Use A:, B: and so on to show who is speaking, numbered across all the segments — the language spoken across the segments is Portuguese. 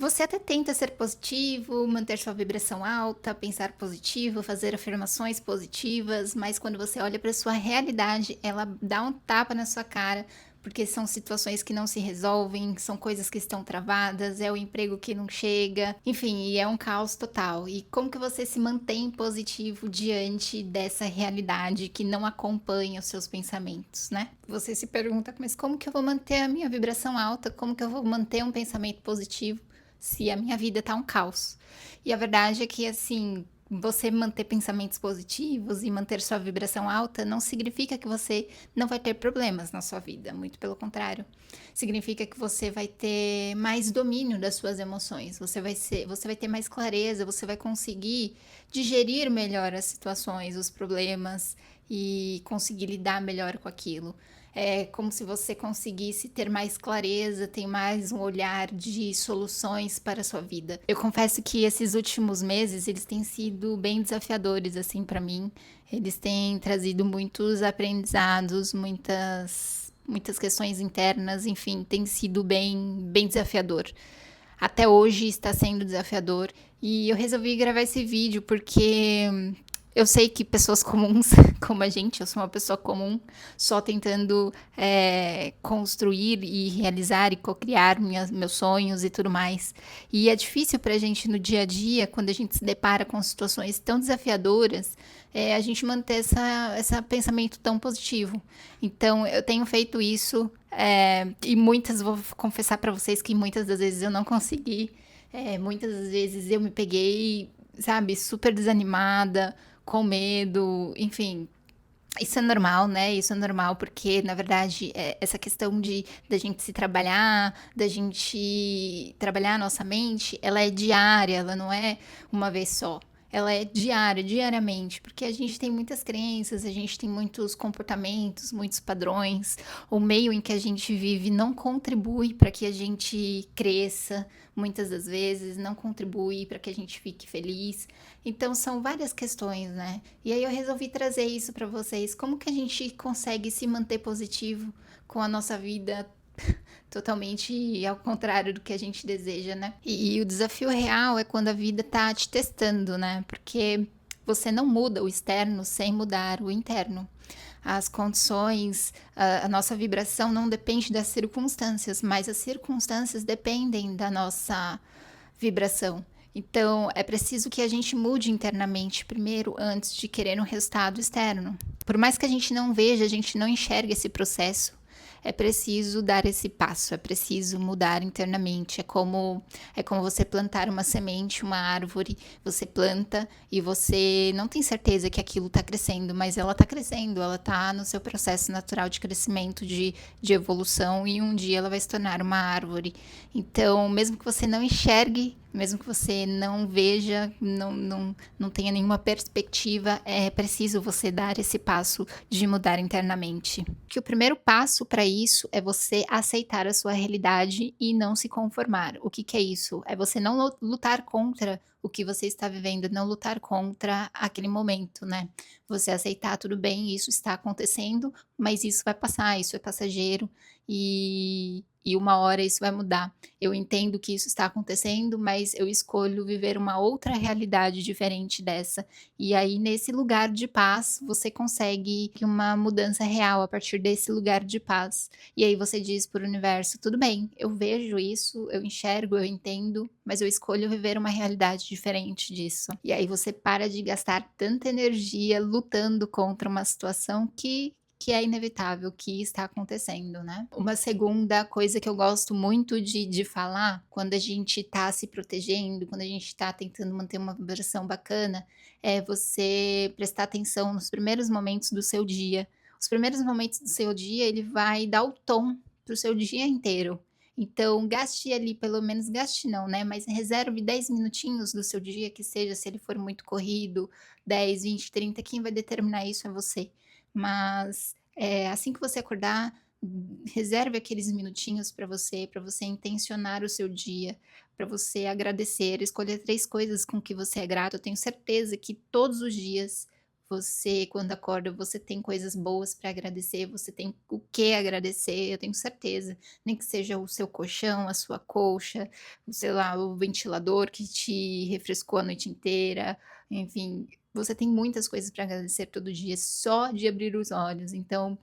A: Você até tenta ser positivo, manter sua vibração alta, pensar positivo, fazer afirmações positivas, mas quando você olha para sua realidade, ela dá um tapa na sua cara, porque são situações que não se resolvem, são coisas que estão travadas, é o emprego que não chega, enfim, e é um caos total. E como que você se mantém positivo diante dessa realidade que não acompanha os seus pensamentos, né? Você se pergunta, mas como que eu vou manter a minha vibração alta? Como que eu vou manter um pensamento positivo se a minha vida tá um caos? E a verdade é que, assim, você manter pensamentos positivos e manter sua vibração alta não significa que você não vai ter problemas na sua vida, muito pelo contrário. Significa que você vai ter mais domínio das suas emoções, você vai ter mais clareza, você vai conseguir digerir melhor as situações, os problemas e conseguir lidar melhor com aquilo. É como se você conseguisse ter mais clareza, ter mais um olhar de soluções para a sua vida. Eu confesso que esses últimos meses, eles têm sido bem desafiadores, assim, para mim. Eles têm trazido muitos aprendizados, muitas questões internas, enfim, tem sido bem desafiador. Até hoje está sendo desafiador. E eu resolvi gravar esse vídeo porque eu sei que pessoas comuns, como a gente, eu sou uma pessoa comum, só tentando construir e realizar e cocriar meus sonhos e tudo mais. E é difícil pra gente no dia a dia, quando a gente se depara com situações tão desafiadoras, a gente manter esse pensamento tão positivo. Então, eu tenho feito isso e vou confessar pra vocês que muitas das vezes eu não consegui. Muitas das vezes eu me peguei, sabe, super desanimada, com medo, enfim. Isso é normal, né? Isso é normal porque, na verdade, essa questão de da gente se trabalhar, da gente trabalhar a nossa mente, ela é diária, ela não é uma vez só. Ela é diária, diariamente, porque a gente tem muitas crenças, a gente tem muitos comportamentos, muitos padrões. O meio em que a gente vive não contribui para que a gente cresça, muitas das vezes, não contribui para que a gente fique feliz. Então são várias questões, né? E aí eu resolvi trazer isso para vocês. Como que a gente consegue se manter positivo com a nossa vida totalmente ao contrário do que a gente deseja, né? E o desafio real é quando a vida tá te testando, né? Porque você não muda o externo sem mudar o interno. As condições, a nossa vibração não depende das circunstâncias, mas as circunstâncias dependem da nossa vibração. Então, é preciso que a gente mude internamente primeiro, antes de querer um resultado externo. Por mais que a gente não veja, a gente não enxergue esse processo, é preciso dar esse passo, é preciso mudar internamente. É como você plantar uma semente, uma árvore, você planta e você não tem certeza que aquilo está crescendo, mas ela está crescendo, ela está no seu processo natural de crescimento, de evolução, e um dia ela vai se tornar uma árvore. Então, mesmo que você não enxergue, mesmo que você não veja, não tenha nenhuma perspectiva, é preciso você dar esse passo de mudar internamente. Que o primeiro passo para isso é você aceitar a sua realidade e não se conformar. O que é isso? É você não lutar contra o que você está vivendo, não lutar contra aquele momento, né? Você aceitar, tudo bem, isso está acontecendo, mas isso vai passar, isso é passageiro e uma hora isso vai mudar. Eu entendo que isso está acontecendo, mas eu escolho viver uma outra realidade diferente dessa. E aí, nesse lugar de paz, você consegue uma mudança real a partir desse lugar de paz. E aí você diz para o universo: tudo bem, eu vejo isso, eu enxergo, eu entendo, mas eu escolho viver uma realidade diferente disso. E aí você para de gastar tanta energia lutando contra uma situação que é inevitável, que está acontecendo, né? Uma segunda coisa que eu gosto muito de falar, quando a gente tá se protegendo, quando a gente tá tentando manter uma vibração bacana, é você prestar atenção nos primeiros momentos do seu dia. Os primeiros momentos do seu dia, ele vai dar o tom pro seu dia inteiro. Então, gaste ali, pelo menos gaste não, né? Mas reserve 10 minutinhos do seu dia, que seja, se ele for muito corrido, 10, 20, 30, quem vai determinar isso é você. Mas assim que você acordar, reserve aqueles minutinhos para você intencionar o seu dia, para você agradecer, escolher 3 coisas com que você é grato. Eu tenho certeza que todos os dias Você, quando acorda, você tem coisas boas para agradecer, você tem o que agradecer, eu tenho certeza. Nem que seja o seu colchão, a sua colcha, o sei lá, o ventilador que te refrescou a noite inteira, enfim, você tem muitas coisas para agradecer todo dia só de abrir os olhos. Então,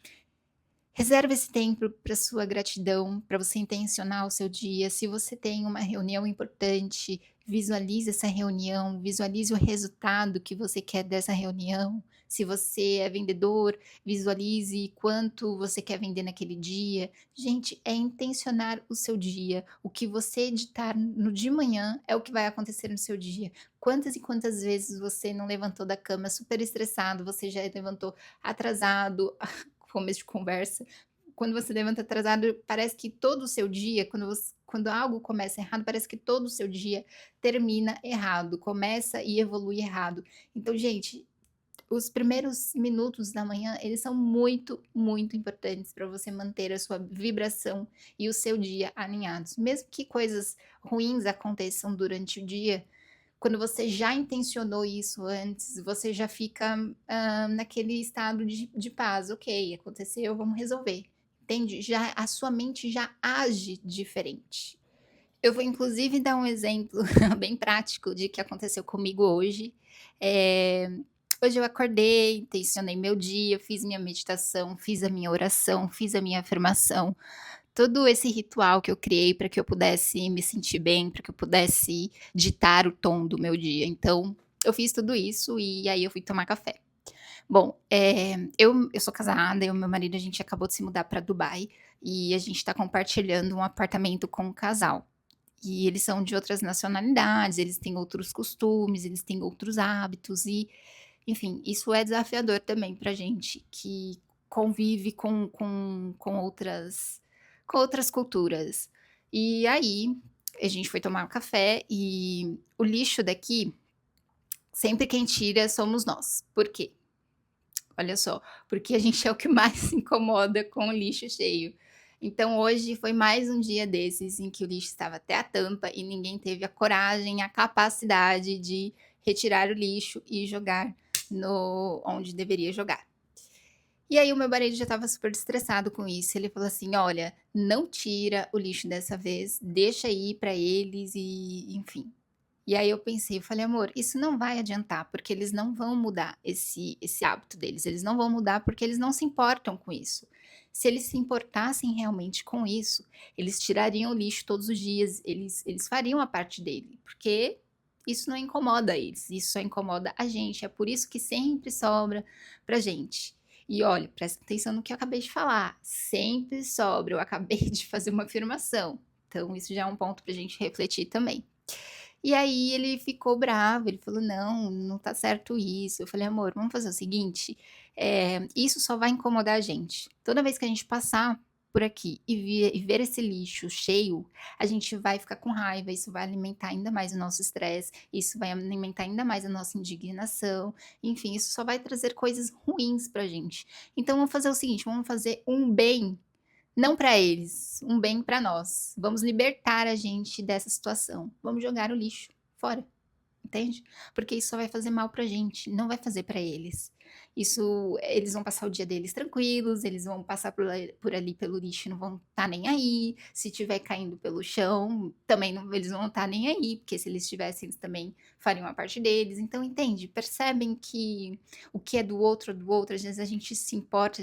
A: reserva esse tempo para sua gratidão, para você intencionar o seu dia. Se você tem uma reunião importante, visualize essa reunião, visualize o resultado que você quer dessa reunião. Se você é vendedor, visualize quanto você quer vender naquele dia. Gente, é intencionar o seu dia. O que você editar no de manhã é o que vai acontecer no seu dia. Quantas e quantas vezes você não levantou da cama super estressado, você já levantou atrasado, começo de conversa, quando você levanta atrasado, parece que todo o seu dia, quando algo começa errado, parece que todo o seu dia termina errado, começa e evolui errado. Então, gente, os primeiros minutos da manhã, eles são muito, muito importantes para você manter a sua vibração e o seu dia alinhados. Mesmo que coisas ruins aconteçam durante o dia, quando você já intencionou isso antes, você já fica, naquele estado de paz. "Ok, aconteceu, vamos resolver", entende? Já a sua mente já age diferente. Eu vou inclusive dar um exemplo bem prático de que aconteceu comigo hoje. Eh, Hoje eu acordei, intencionei meu dia, fiz minha meditação, fiz a minha oração, fiz a minha afirmação. Todo esse ritual que eu criei para que eu pudesse me sentir bem, para que eu pudesse ditar o tom do meu dia. Então, eu fiz tudo isso e aí eu fui tomar café. Bom, eu sou casada, eu e meu marido, a gente acabou de se mudar para Dubai e a gente está compartilhando um apartamento com um casal. E eles são de outras nacionalidades, eles têm outros costumes, eles têm outros hábitos e, enfim, isso é desafiador também pra gente que convive com outras culturas. E aí, a gente foi tomar um café e o lixo daqui, sempre quem tira somos nós. Por quê? Olha só, porque a gente é o que mais se incomoda com o lixo cheio. Então hoje foi mais um dia desses em que o lixo estava até a tampa e ninguém teve a coragem, a capacidade de retirar o lixo e jogar no onde deveria jogar. E aí o meu marido já estava super estressado com isso, ele falou assim: "Olha, não tira o lixo dessa vez, deixa aí para eles e enfim". E aí eu pensei, eu falei: "Amor, isso não vai adiantar, porque eles não vão mudar esse hábito deles, eles não vão mudar porque eles não se importam com isso. Se eles se importassem realmente com isso, eles tirariam o lixo todos os dias, eles fariam a parte dele, porque isso não incomoda eles, isso só incomoda a gente, é por isso que sempre sobra pra gente". E olha, presta atenção no que eu acabei de falar, sempre sobra, eu acabei de fazer uma afirmação, então isso já é um ponto pra gente refletir também. E aí ele ficou bravo, ele falou: "Não, não tá certo isso". Eu falei: "Amor, vamos fazer o seguinte, isso só vai incomodar a gente. Toda vez que a gente passar por aqui e ver esse lixo cheio, a gente vai ficar com raiva, isso vai alimentar ainda mais o nosso estresse, isso vai alimentar ainda mais a nossa indignação, enfim, isso só vai trazer coisas ruins pra gente. Então vamos fazer o seguinte, vamos fazer um bem não para eles, um bem para nós. Vamos libertar a gente dessa situação. Vamos jogar o lixo fora, entende? Porque isso só vai fazer mal pra gente, não vai fazer pra eles. Isso eles vão passar o dia deles tranquilos, eles vão passar por ali pelo lixo, não vão estar nem aí. Se tiver caindo pelo chão, também não, eles não vão estar nem aí, porque se eles estivessem, eles também fariam a parte deles. Então, entende? Percebem que o que é do outro. Às vezes a gente se importa,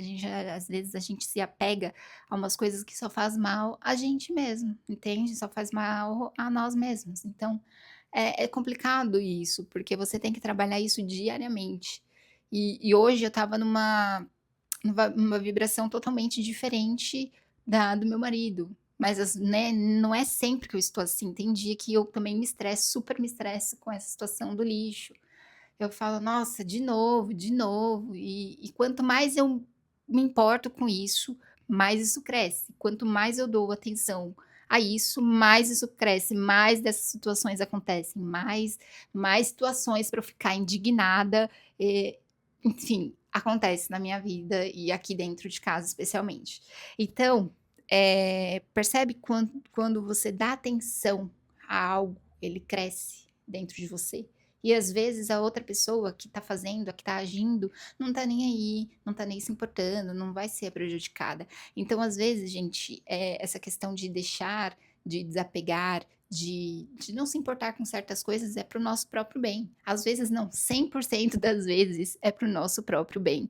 A: às vezes a gente se apega a umas coisas que só faz mal a gente mesmo, entende? Só faz mal a nós mesmos. Então, é complicado isso, porque você tem que trabalhar isso diariamente. E hoje eu estava numa vibração totalmente diferente da do meu marido, mas né, não é sempre que eu estou assim, tem dia que eu também me estresso, super me estresso com essa situação do lixo. Eu falo: "Nossa, de novo", e quanto mais eu me importo com isso, mais isso cresce. Quanto mais eu dou atenção a isso, mais isso cresce, mais dessas situações acontecem, mais situações para eu ficar indignada, enfim, acontece na minha vida e aqui dentro de casa especialmente. Então, percebe quando você dá atenção a algo, ele cresce dentro de você. E às vezes a outra pessoa que tá fazendo, a que tá agindo, não tá nem aí, não tá nem se importando, não vai ser prejudicada. Então, às vezes, gente, essa questão de deixar, de desapegar, de não se importar com certas coisas é para o nosso próprio bem. Às vezes não, 100% das vezes é para o nosso próprio bem.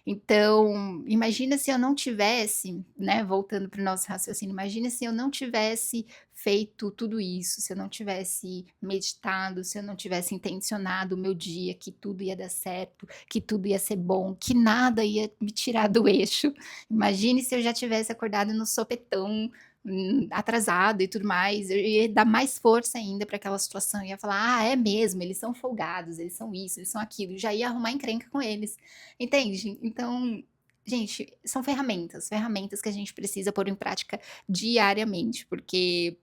A: Então, imagina se eu não tivesse, né, voltando para o nosso raciocínio, imagina se eu não tivesse feito tudo isso, se eu não tivesse meditado, se eu não tivesse intencionado o meu dia, que tudo ia dar certo, que tudo ia ser bom, que nada ia me tirar do eixo. Imagine se eu já tivesse acordado no sopetão, atrasado e tudo mais, eu ia dar mais força ainda para aquela situação, eu ia falar: "Ah, é mesmo, eles são folgados, eles são isso, eles são aquilo", já ia arrumar encrenca com eles. Entende? Então, gente, são ferramentas, ferramentas que a gente precisa pôr em prática diariamente, porque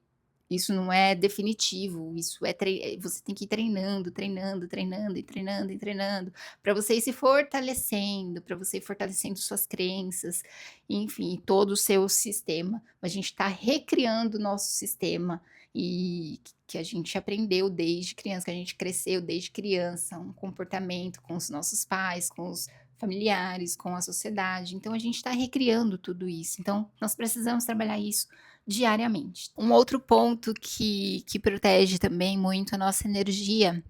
A: isso não é definitivo, isso é você tem que ir treinando, treinando, treinando e treinando e treinando, para você ir se fortalecendo, para você ir fortalecendo suas crenças, enfim, todo o seu sistema. A gente está recriando o nosso sistema e que a gente aprendeu desde criança, que a gente cresceu desde criança, um comportamento com os nossos pais, com os familiares, com a sociedade. Então a gente está recriando tudo isso. Então nós precisamos trabalhar isso diariamente. Um outro ponto que protege também muito a nossa energia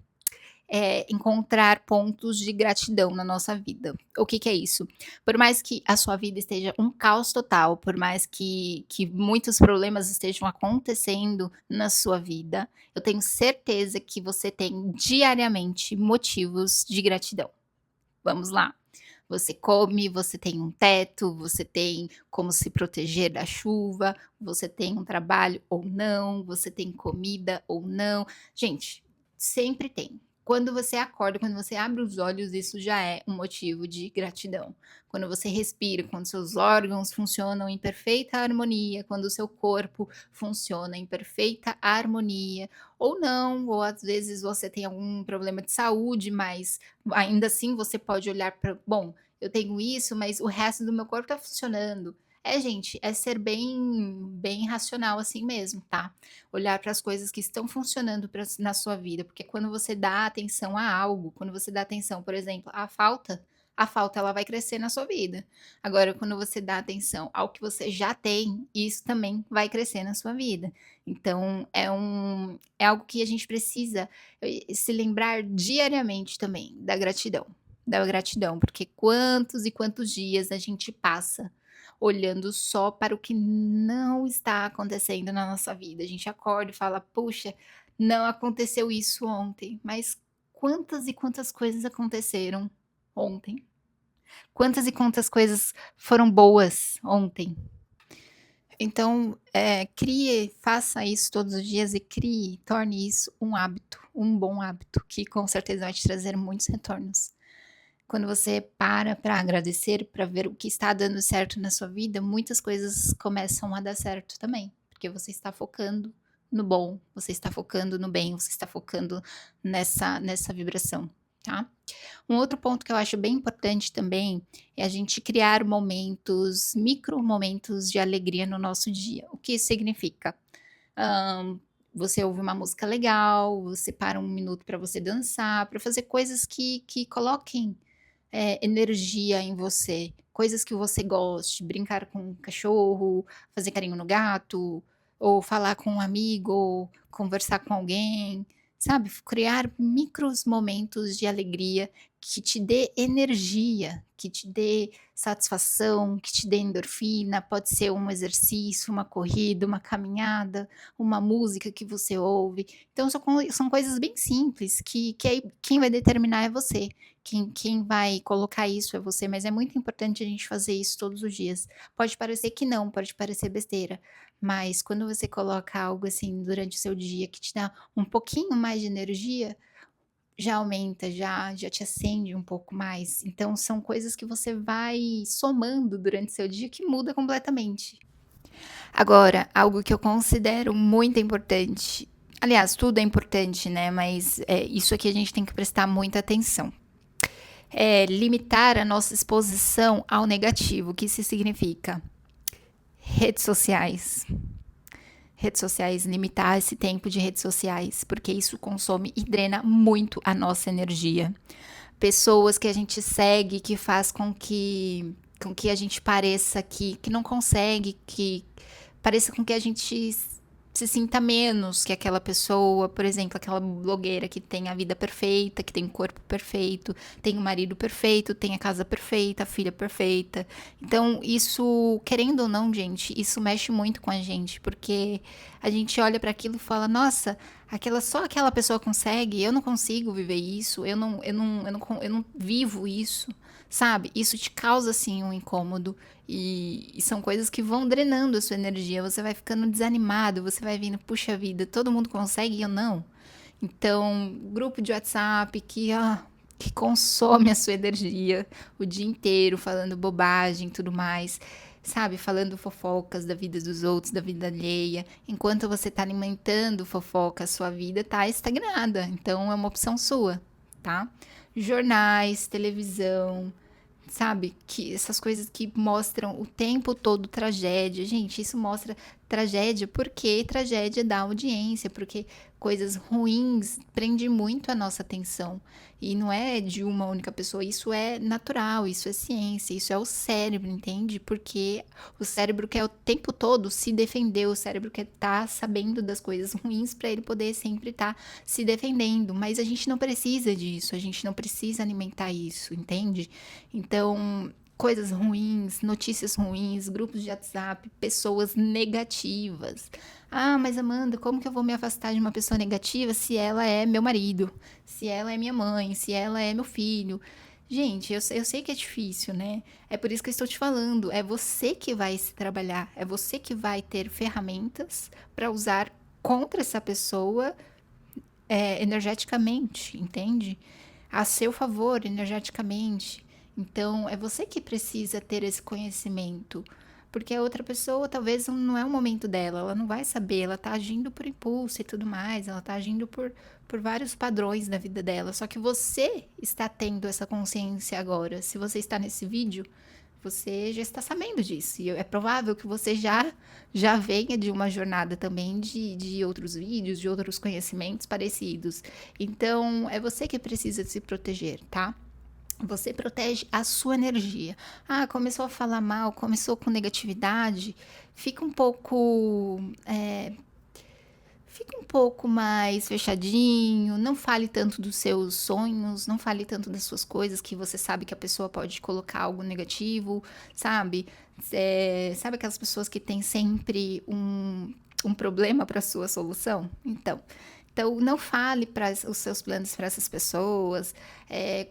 A: é encontrar pontos de gratidão na nossa vida. O que é isso? Por mais que a sua vida esteja um caos total, por mais que muitos problemas estejam acontecendo na sua vida, eu tenho certeza que você tem diariamente motivos de gratidão. Vamos lá. Você come, você tem um teto, você tem como se proteger da chuva, você tem um trabalho ou não, você tem comida ou não. Gente, sempre tem. Quando você acorda, quando você abre os olhos, isso já é um motivo de gratidão. Quando você respira, quando seus órgãos funcionam em perfeita harmonia, quando o seu corpo funciona em perfeita harmonia, ou não, ou às vezes você tem algum problema de saúde, mas ainda assim você pode olhar para, bom, eu tenho isso, mas o resto do meu corpo tá funcionando. É, gente, é ser bem racional assim mesmo, tá? Olhar para as coisas que estão funcionando na sua vida, porque quando você dá atenção a algo, quando você dá atenção, por exemplo, à falta, a falta ela vai crescer na sua vida. Agora, quando você dá atenção ao que você já tem, isso também vai crescer na sua vida. Então, é algo que a gente precisa se lembrar diariamente também da gratidão, porque quantos e quantos dias a gente passa olhando só para o que não está acontecendo na nossa vida. A gente acorda e fala: "Puxa, não aconteceu isso ontem", mas quantas e quantas coisas aconteceram ontem? Quantas e quantas coisas foram boas ontem? Então, faça isso todos os dias e torne isso um hábito, um bom hábito, que com certeza vai te trazer muitos retornos. Quando você para agradecer, para ver o que está dando certo na sua vida, muitas coisas começam a dar certo também, porque você está focando no bom, você está focando no bem, você está focando nessa vibração, tá? Um outro ponto que eu acho bem importante também é a gente criar momentos, micro momentos de alegria no nosso dia. O que isso significa? Hã, você ouve uma música legal, você para um minuto para você dançar, para fazer coisas que coloquem energia em você, coisas que você goste, brincar com o cachorro, fazer carinho no gato, ou falar com um amigo, ou conversar com alguém, sabe? Criar micros momentos de alegria que te dê energia, que te dê satisfação, que te dê endorfina. Pode ser um exercício, uma corrida, uma caminhada, uma música que você ouve. Então são coisas bem simples que aí quem vai determinar é você. Quem vai colocar isso é você, mas é muito importante a gente fazer isso todos os dias. Pode parecer que não, pode parecer besteira, mas quando você coloca algo, assim, durante o seu dia que te dá um pouquinho mais de energia, já aumenta, já te acende um pouco mais. Então são coisas que você vai somando durante o seu dia que muda completamente. Agora, algo que eu considero muito importante, aliás, tudo é importante, né, mas, isso aqui a gente tem que prestar muita atenção. É limitar a nossa exposição ao negativo. O que isso significa? Redes sociais. redes sociais, limitar esse tempo de redes sociais, porque isso consome e drena muito a nossa energia. Pessoas que a gente segue, que faz com que a gente pareça que não consegue, que pareça com que a gente se sinta menos que aquela pessoa, por exemplo, aquela blogueira que tem a vida perfeita, que tem o corpo perfeito, tem o marido perfeito, tem a casa perfeita, a filha perfeita. Então, isso, querendo ou não, gente, isso mexe muito com a gente, porque a gente olha para aquilo e fala: "Nossa, só aquela pessoa consegue, eu não consigo viver isso, eu não vivo isso", sabe? Isso te causa assim um incômodo e são coisas que vão drenando a sua energia. Você vai ficando desanimado, você vai vindo, puxa vida, todo mundo consegue e eu não. Então, grupo de WhatsApp que consome a sua energia o dia inteiro, falando bobagem e tudo mais, sabe? Falando fofocas da vida dos outros, da vida alheia. Enquanto você tá alimentando fofoca, a sua vida tá estagnada. Então, é uma opção sua, tá? Jornais, televisão, sabe? Que essas coisas que mostram o tempo todo tragédia. Gente, isso mostra tragédia porque tragédia dá audiência, porque coisas ruins prende muito a nossa atenção. E não é de uma única pessoa, isso é natural, isso é ciência, isso é o cérebro, entende? Porque o cérebro quer o tempo todo se defender, o cérebro quer estar sabendo das coisas ruins para ele poder sempre estar se defendendo. Mas a gente não precisa disso, a gente não precisa alimentar isso, entende? Então, coisas ruins, notícias ruins, grupos de WhatsApp, pessoas negativas. Ah, mas Amanda, como que eu vou me afastar de uma pessoa negativa se ela é meu marido, se ela é minha mãe, se ela é meu filho? Gente, eu sei que é difícil, né? É por isso que eu estou te falando. É você que vai se trabalhar, é você que vai ter ferramentas para usar contra essa pessoa energeticamente, entende? A seu favor, energeticamente. Então, é você que precisa ter esse conhecimento. Porque a outra pessoa talvez não é o momento dela, ela não vai saber, ela tá agindo por impulso e tudo mais, ela tá agindo por vários padrões da vida dela. Só que você está tendo essa consciência agora. Se você está nesse vídeo, você já está sabendo disso. E é provável que você já venha de uma jornada também de outros vídeos, de outros conhecimentos parecidos. Então, é você que precisa se proteger, tá? Você protege a sua energia. Ah, começou a falar mal, começou com negatividade, fica um pouco fica um pouco mais fechadinho, não fale tanto dos seus sonhos, não fale tanto das suas coisas que você sabe que a pessoa pode colocar algo negativo, sabe? Sabe aquelas pessoas que têm sempre um problema para sua solução? Então, não fale para os seus planos para essas pessoas.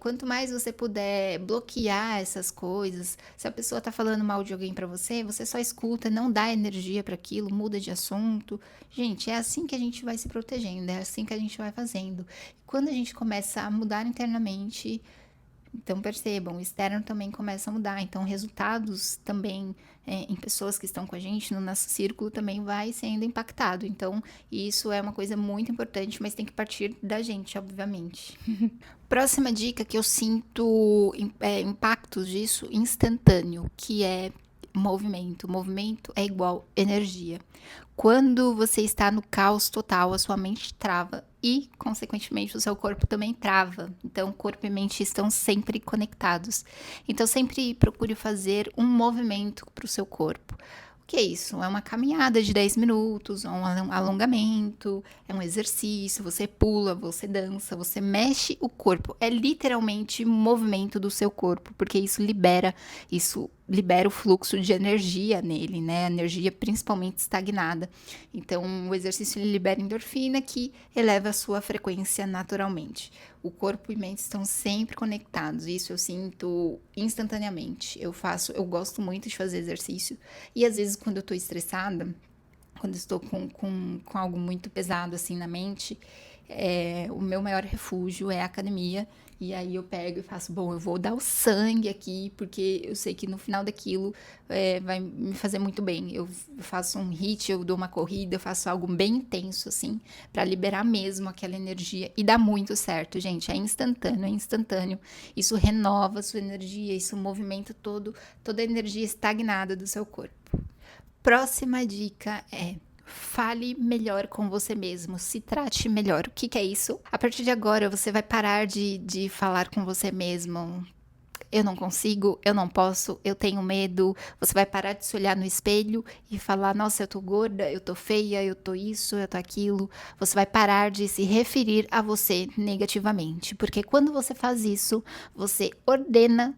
A: Quanto mais você puder bloquear essas coisas, se a pessoa está falando mal de alguém para você, você só escuta, não dá energia para aquilo, muda de assunto. Gente, é assim que a gente vai se protegendo, é assim que a gente vai fazendo. Quando a gente começa a mudar internamente, então percebam, o externo também começa a mudar. Então, resultados também em pessoas que estão com a gente, no nosso círculo, também vai sendo impactado. Então, isso é uma coisa muito importante, mas tem que partir da gente, obviamente. Próxima dica que eu sinto impactos disso instantâneo, que é movimento. Movimento é igual energia. Quando você está no caos total, a sua mente trava e, consequentemente, o seu corpo também trava. Então, corpo e mente estão sempre conectados. Então, sempre procure fazer um movimento para o seu corpo. O que é isso? É uma caminhada de 10 minutos, um alongamento, é um exercício, você pula, você dança, você mexe o corpo. É literalmente movimento do seu corpo, porque isso libera o fluxo de energia nele, né? Energia principalmente estagnada. Então, o exercício ele libera endorfina que eleva a sua frequência naturalmente. O corpo e mente estão sempre conectados. Isso eu sinto instantaneamente. Eu gosto muito de fazer exercício. E às vezes, quando eu tô estressada, quando estou com algo muito pesado assim na mente, o meu maior refúgio é a academia. E aí eu pego e faço, bom, eu vou dar o sangue aqui, porque eu sei que no final daquilo vai me fazer muito bem. Eu faço um hit, eu dou uma corrida, eu faço algo bem intenso, assim, pra liberar mesmo aquela energia. E dá muito certo, gente. É instantâneo, é instantâneo. Isso renova a sua energia, isso movimenta toda a energia estagnada do seu corpo. Próxima dica é Fale melhor com você mesmo, se trate melhor. O que que é isso? A partir de agora, você vai parar de falar com você mesmo. Eu não consigo, eu não posso, eu tenho medo. Você vai parar de se olhar no espelho e falar: nossa, eu tô gorda, eu tô feia, eu tô isso, eu tô aquilo. Você vai parar de se referir a você negativamente, porque quando você faz isso, você ordena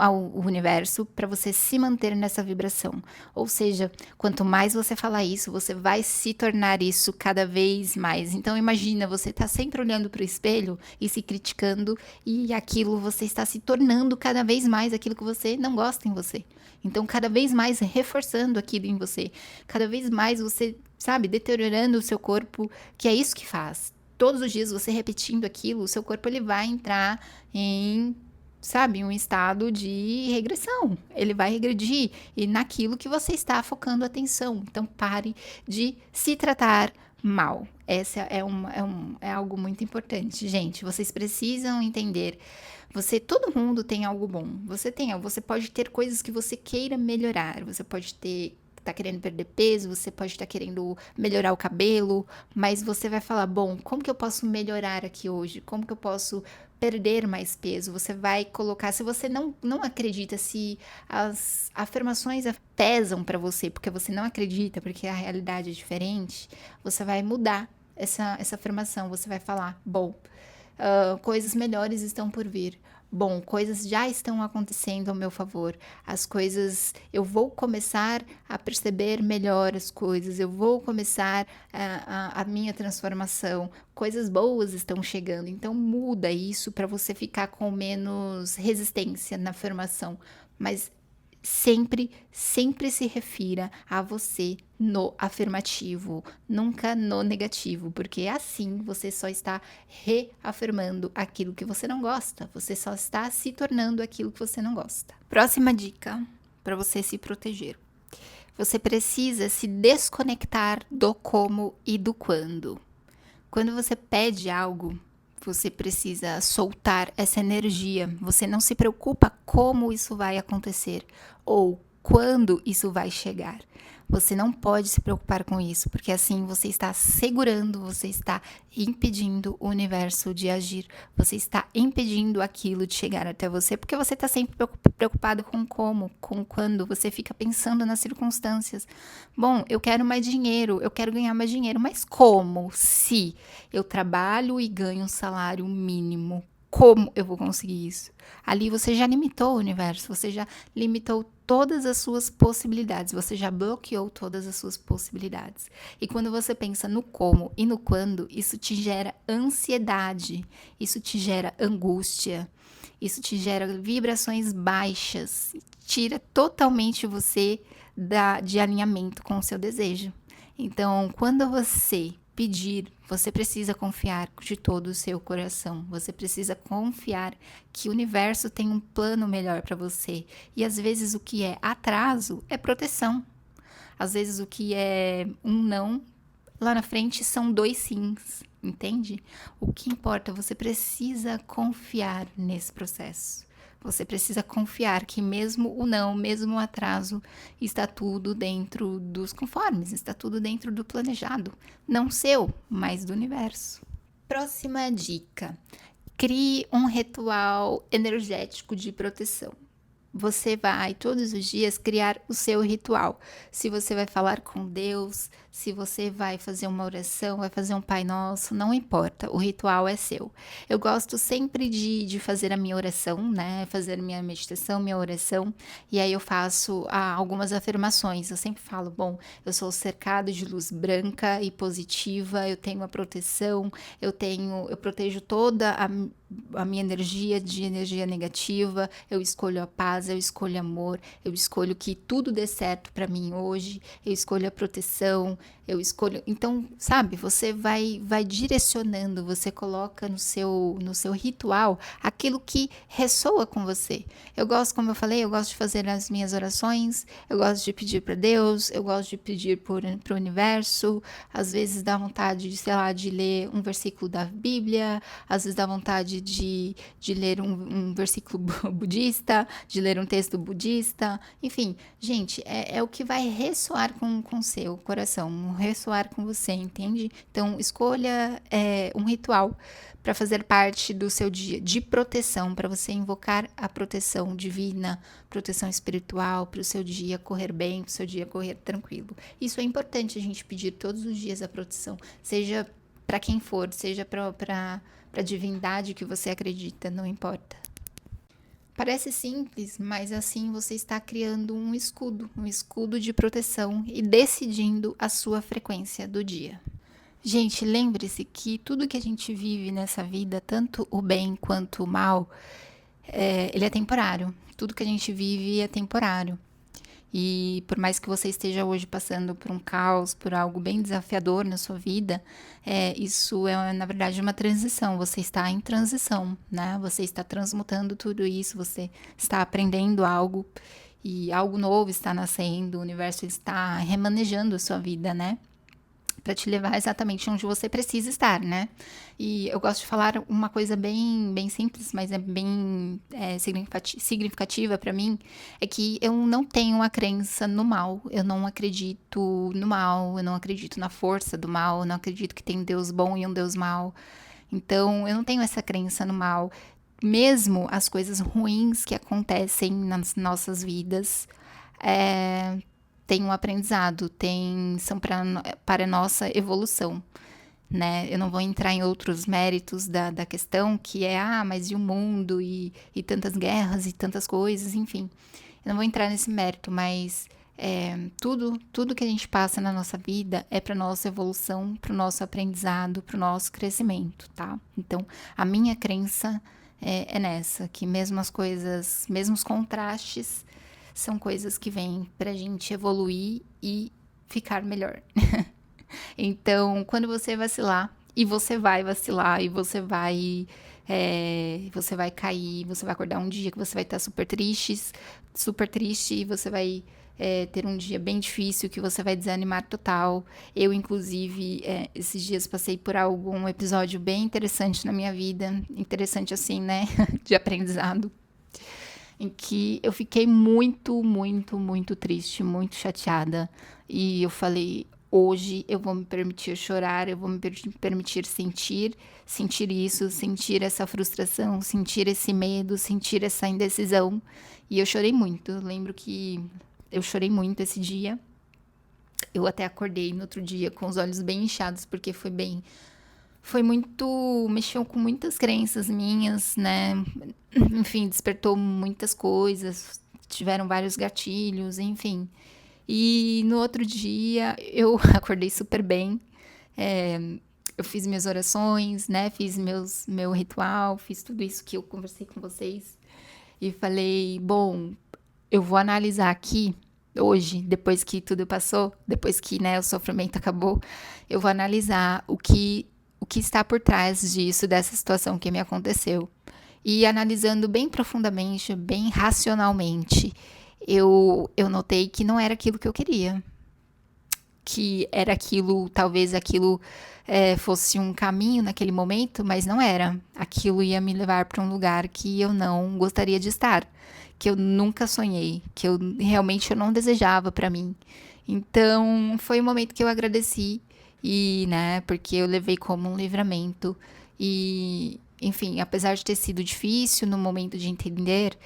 A: ao universo para você se manter nessa vibração. Ou seja, quanto mais você falar isso, você vai se tornar isso cada vez mais. Então imagina, você tá sempre olhando para o espelho e se criticando, e aquilo você está se tornando cada vez mais aquilo que você não gosta em você. Então cada vez mais reforçando aquilo em você. Cada vez mais você, sabe, deteriorando o seu corpo, que é isso que faz. Todos os dias você repetindo aquilo, o seu corpo ele vai entrar em, sabe, um estado de regressão. Ele vai regredir e naquilo que você está focando a atenção. Então pare de se tratar mal. Essa é algo muito importante, gente. Vocês precisam entender. Todo mundo tem algo bom. Você pode ter coisas que você queira melhorar. Você pode ter tá querendo perder peso, você pode estar querendo melhorar o cabelo, mas você vai falar: bom, como que eu posso melhorar aqui hoje? Como que eu posso perder mais peso? Você vai colocar, se você não acredita, se as afirmações pesam para você, porque você não acredita, porque a realidade é diferente, você vai mudar essa afirmação. Você vai falar: bom, coisas melhores estão por vir. Bom, coisas já estão acontecendo ao meu favor. As coisas, eu vou começar a perceber melhor as coisas, eu vou começar a minha transformação. Coisas boas estão chegando, então muda isso para você ficar com menos resistência na afirmação. Mas sempre se refira a você no afirmativo, nunca no negativo, porque assim você só está reafirmando aquilo que você não gosta, você só está se tornando aquilo que você não gosta. Próxima dica para você se proteger. Você precisa se desconectar do como e do quando. Quando você pede algo, você precisa soltar essa energia. Você não se preocupa como isso vai acontecer ou quando isso vai chegar. Você não pode se preocupar com isso, porque assim você está segurando, você está impedindo o universo de agir, você está impedindo aquilo de chegar até você, porque você está sempre preocupado com como, com quando, você fica pensando nas circunstâncias. Bom, eu quero mais dinheiro, eu quero ganhar mais dinheiro, mas como? Se eu trabalho e ganho um salário mínimo, como eu vou conseguir isso? Ali você já limitou o universo, você já limitou todas as suas possibilidades, você já bloqueou todas as suas possibilidades. E quando você pensa no como e no quando, isso te gera ansiedade, isso te gera angústia, isso te gera vibrações baixas, tira totalmente você de alinhamento com o seu desejo. Então, quando você pedir, você precisa confiar de todo o seu coração. Você precisa confiar que o universo tem um plano melhor para você. E às vezes o que é atraso é proteção. Às vezes o que é um não, lá na frente são 2 sims, entende? O que importa, você precisa confiar nesse processo. Você precisa confiar que mesmo o não, mesmo o atraso, está tudo dentro dos conformes, está tudo dentro do planejado. Não seu, mas do universo. Próxima dica: crie um ritual energético de proteção. Você vai todos os dias criar o seu ritual. Se você vai falar com Deus, se você vai fazer uma oração, vai fazer um Pai Nosso, não importa, o ritual é seu. Eu gosto sempre de fazer a minha oração, né? Fazer minha meditação, minha oração, e aí eu faço algumas afirmações. Eu sempre falo: bom, eu sou cercado de luz branca e positiva, eu tenho a proteção, eu protejo toda a minha energia de energia negativa, eu escolho a paz, eu escolho amor, eu escolho que tudo dê certo para mim hoje, eu escolho a proteção, eu escolho. Então, sabe, você vai direcionando, você coloca no seu ritual aquilo que ressoa com você. Eu gosto, como eu falei, eu gosto de fazer as minhas orações, eu gosto de pedir para Deus, eu gosto de pedir para o universo. Às vezes dá vontade de, sei lá, de ler um versículo da Bíblia, às vezes dá vontade de ler um versículo budista, de ler um texto budista, enfim, gente, é o que vai ressoar com o seu coração. ressoar com você, entende? Então, escolha um ritual para fazer parte do seu dia de proteção, para você invocar a proteção divina, proteção espiritual, para o seu dia correr bem, para o seu dia correr tranquilo. Isso é importante a gente pedir todos os dias a proteção, seja para quem for, seja para a divindade que você acredita, não importa. Parece simples, mas assim você está criando um escudo de proteção e decidindo a sua frequência do dia. Gente, lembre-se que tudo que a gente vive nessa vida, tanto o bem quanto o mal, ele é temporário. Tudo que a gente vive é temporário. E por mais que você esteja hoje passando por um caos, por algo bem desafiador na sua vida, isso é, na verdade, uma transição. Você está em transição, né? Você está transmutando tudo isso, você está aprendendo algo e algo novo está nascendo, o universo está remanejando a sua vida, né? Para te levar exatamente onde você precisa estar, né? E eu gosto de falar uma coisa bem simples, mas é bem significativa para mim, é que eu não tenho a crença no mal, eu não acredito no mal, eu não acredito na força do mal, eu não acredito que tem um Deus bom e um Deus mau. Então, eu não tenho essa crença no mal. Mesmo as coisas ruins que acontecem nas nossas vidas, tem um aprendizado, são para a nossa evolução, né? Eu não vou entrar em outros méritos da questão, que é, mas e o mundo, e tantas guerras, e tantas coisas, enfim. Eu não vou entrar nesse mérito, mas tudo que a gente passa na nossa vida é para nossa evolução, para o nosso aprendizado, para o nosso crescimento, tá? Então, a minha crença é nessa, que mesmo as coisas, mesmo os contrastes, são coisas que vêm pra gente evoluir e ficar melhor. Então, quando você vacilar, e você vai vacilar, e você vai cair, você vai acordar um dia que você vai estar super triste, e você vai ter um dia bem difícil, que você vai desanimar total. Eu, inclusive, esses dias passei por um episódio bem interessante na minha vida, interessante assim, né, de aprendizado, em que eu fiquei muito triste, muito chateada. E eu falei, hoje eu vou me permitir chorar, eu vou me permitir sentir isso, sentir essa frustração, sentir esse medo, sentir essa indecisão. E eu chorei muito. Eu lembro que eu chorei muito esse dia. Eu até acordei no outro dia com os olhos bem inchados, porque mexeu com muitas crenças minhas, né? Enfim, despertou muitas coisas, tiveram vários gatilhos, enfim. E no outro dia eu acordei super bem, eu fiz minhas orações, né? Fiz meu ritual, fiz tudo isso que eu conversei com vocês. E falei, bom, eu vou analisar aqui hoje, depois que tudo passou, depois que, né, o sofrimento acabou, eu vou analisar o que está por trás disso, dessa situação que me aconteceu. E analisando bem profundamente, bem racionalmente, eu notei que não era aquilo que eu queria. Que era aquilo, talvez aquilo fosse um caminho naquele momento, mas não era. Aquilo ia me levar para um lugar que eu não gostaria de estar, que eu nunca sonhei, que eu não desejava para mim. Então, foi um momento que eu agradeci, e, né, porque eu levei como um livramento. E, enfim, apesar de ter sido difícil no momento de entender,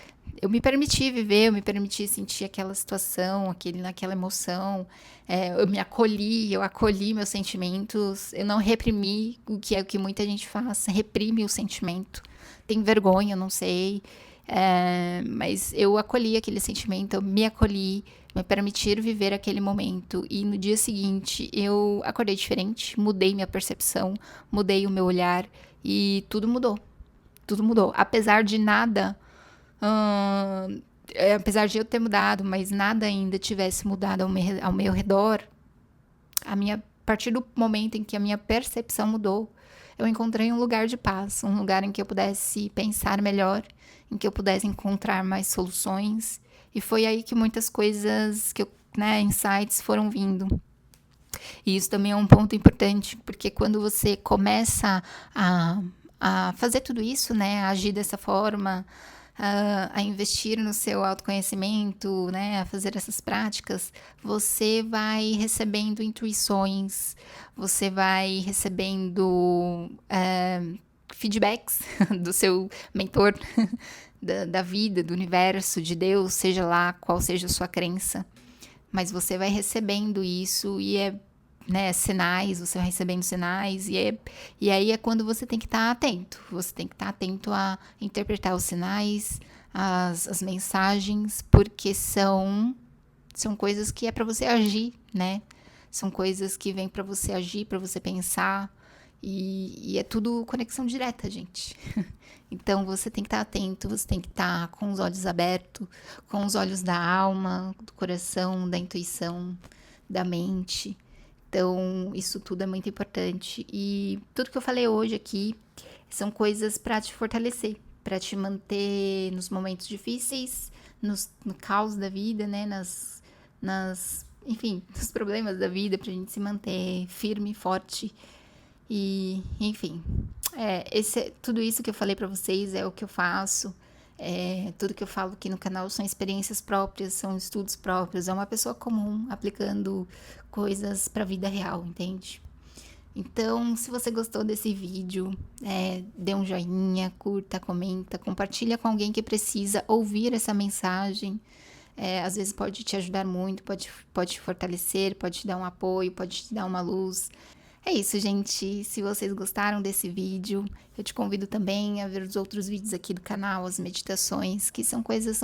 A: eu me permiti viver, eu me permiti sentir aquela situação, aquela emoção. Eu acolhi meus sentimentos, eu não reprimi, o que é o que muita gente faz, reprime o sentimento. Tem vergonha, não sei. Mas eu acolhi aquele sentimento, eu me acolhi, me permitir viver aquele momento. E no dia seguinte eu acordei diferente, mudei minha percepção, mudei o meu olhar e tudo mudou. Tudo mudou. Apesar de nada, apesar de eu ter mudado, mas nada ainda tivesse mudado ao meu redor, a partir do momento em que a minha percepção mudou, eu encontrei um lugar de paz, um lugar em que eu pudesse pensar melhor, em que eu pudesse encontrar mais soluções. E foi aí que muitas coisas, insights foram vindo. E isso também é um ponto importante, porque quando você começa a fazer tudo isso, né, a agir dessa forma, a investir no seu autoconhecimento, né, a fazer essas práticas, você vai recebendo intuições, você vai recebendo feedbacks do seu mentor, da vida, do universo, de Deus, seja lá qual seja a sua crença. Mas você vai recebendo isso e né, sinais, você vai recebendo sinais, e aí é quando você tem que estar atento. Você tem que estar atento a interpretar os sinais, as mensagens, porque são coisas que é para você agir, né? São coisas que vêm para você agir, para você pensar, e é tudo conexão direta, gente. Então você tem que estar atento, você tem que estar com os olhos abertos, com os olhos da alma, do coração, da intuição, da mente. Então, isso tudo é muito importante. E tudo que eu falei hoje aqui são coisas para te fortalecer, para te manter nos momentos difíceis, no caos da vida, né? Enfim, nos problemas da vida, pra gente se manter firme, forte. E, enfim, tudo isso que eu falei pra vocês é o que eu faço. Tudo que eu falo aqui no canal são experiências próprias, são estudos próprios. É uma pessoa comum aplicando coisas pra vida real, entende? Então, se você gostou desse vídeo, dê um joinha, curta, comenta, compartilha com alguém que precisa ouvir essa mensagem. Às vezes pode te ajudar muito, pode te fortalecer, pode te dar um apoio, pode te dar uma luz. É isso, gente. Se vocês gostaram desse vídeo, eu te convido também a ver os outros vídeos aqui do canal, as meditações, que são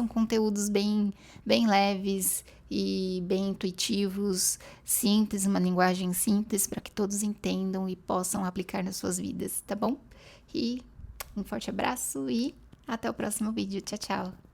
A: conteúdos bem leves e bem intuitivos, simples, uma linguagem simples para que todos entendam e possam aplicar nas suas vidas, tá bom? E um forte abraço e até o próximo vídeo. Tchau, tchau.